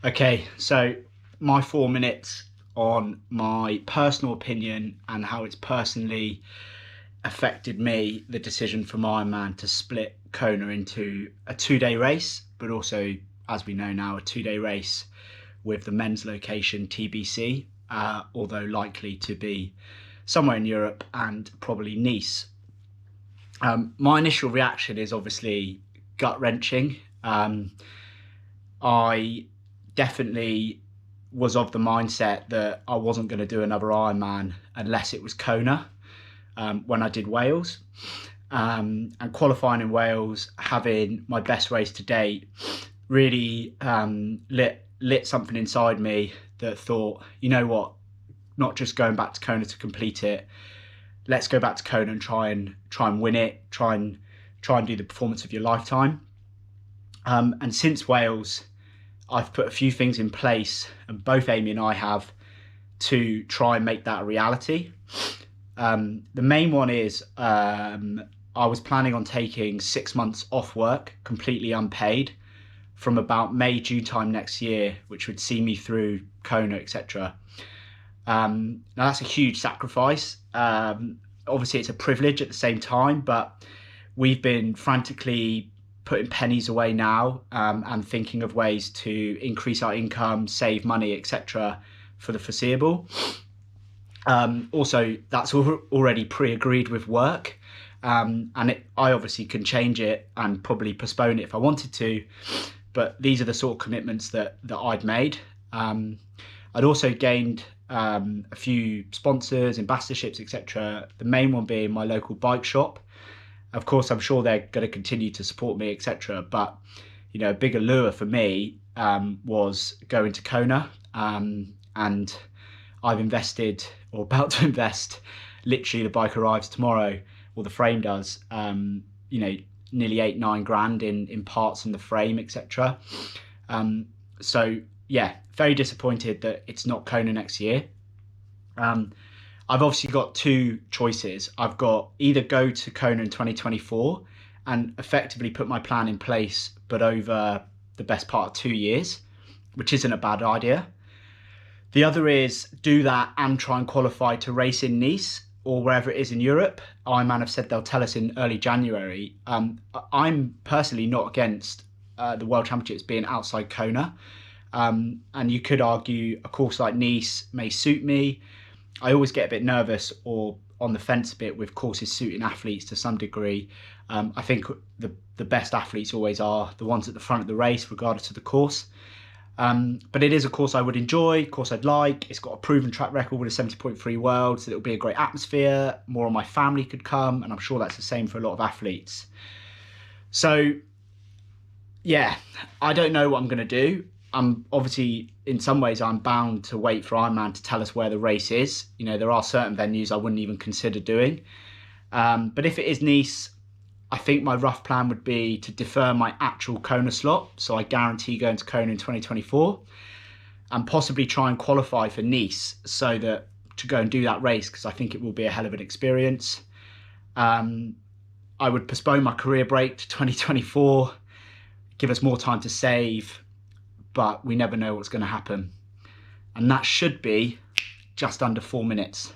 Okay, so my 4 minutes on my personal opinion and how it's personally affected me, the decision from Ironman to split Kona into a 2-day race, but also, as we know now, a 2-day race with the men's location TBC, although likely to be somewhere in Europe and probably Nice. My initial reaction is obviously gut-wrenching. I definitely was of the mindset that I wasn't going to do another Ironman unless it was Kona. When I did Wales, and qualifying in Wales, having my best race to date, really lit something inside me that thought, you know what, not just going back to Kona to complete it. Let's go back to Kona and try and win it. Try and do the performance of your lifetime. And since Wales, I've put a few things in place, and both Amy and I have, to try and make that a reality. The main one is I was planning on taking 6 months off work, completely unpaid, from about May, June time next year, which would see me through Kona, etc. Now that's a huge sacrifice. Obviously it's a privilege at the same time, but we've been frantically putting pennies away now, and thinking of ways to increase our income, save money, etc. for the foreseeable. Also, that's already pre-agreed with work, and I obviously can change it and probably postpone it if I wanted to, but these are the sort of commitments that I'd made. I'd also gained a few sponsors, ambassadorships, etc. The main one being my local bike shop. Of course, I'm sure they're going to continue to support me, etc. But a bigger lure for me was going to Kona, and I've invested, or about to invest, literally the bike arrives tomorrow, or the frame does, nearly 8-9 grand in parts and the frame, etc. So yeah, very disappointed that it's not Kona next year. I've obviously got two choices. I've got either go to Kona in 2024 and effectively put my plan in place, but over the best part of 2 years, which isn't a bad idea. The other is do that and try and qualify to race in Nice or wherever it is in Europe. Ironman have said they'll tell us in early January. I'm personally not against the World Championships being outside Kona. And you could argue a course like Nice may suit me. I always get a bit nervous or on the fence a bit with courses suiting athletes to some degree. I think the best athletes always are the ones at the front of the race, regardless of the course. But it is a course I would enjoy, a course I'd like. It's got a proven track record with a 70.3 world, so it'll be a great atmosphere. More of my family could come, and I'm sure that's the same for a lot of athletes. So, yeah, I don't know what I'm going to do. Obviously, in some ways, I'm bound to wait for Ironman to tell us where the race is. There are certain venues I wouldn't even consider doing. But if it is Nice, I think my rough plan would be to defer my actual Kona slot, so I guarantee going to Kona in 2024, and possibly try and qualify for Nice so that to go and do that race, because I think it will be a hell of an experience. I would postpone my career break to 2024, give us more time to save, but we never know what's going to happen. And that should be just under 4 minutes.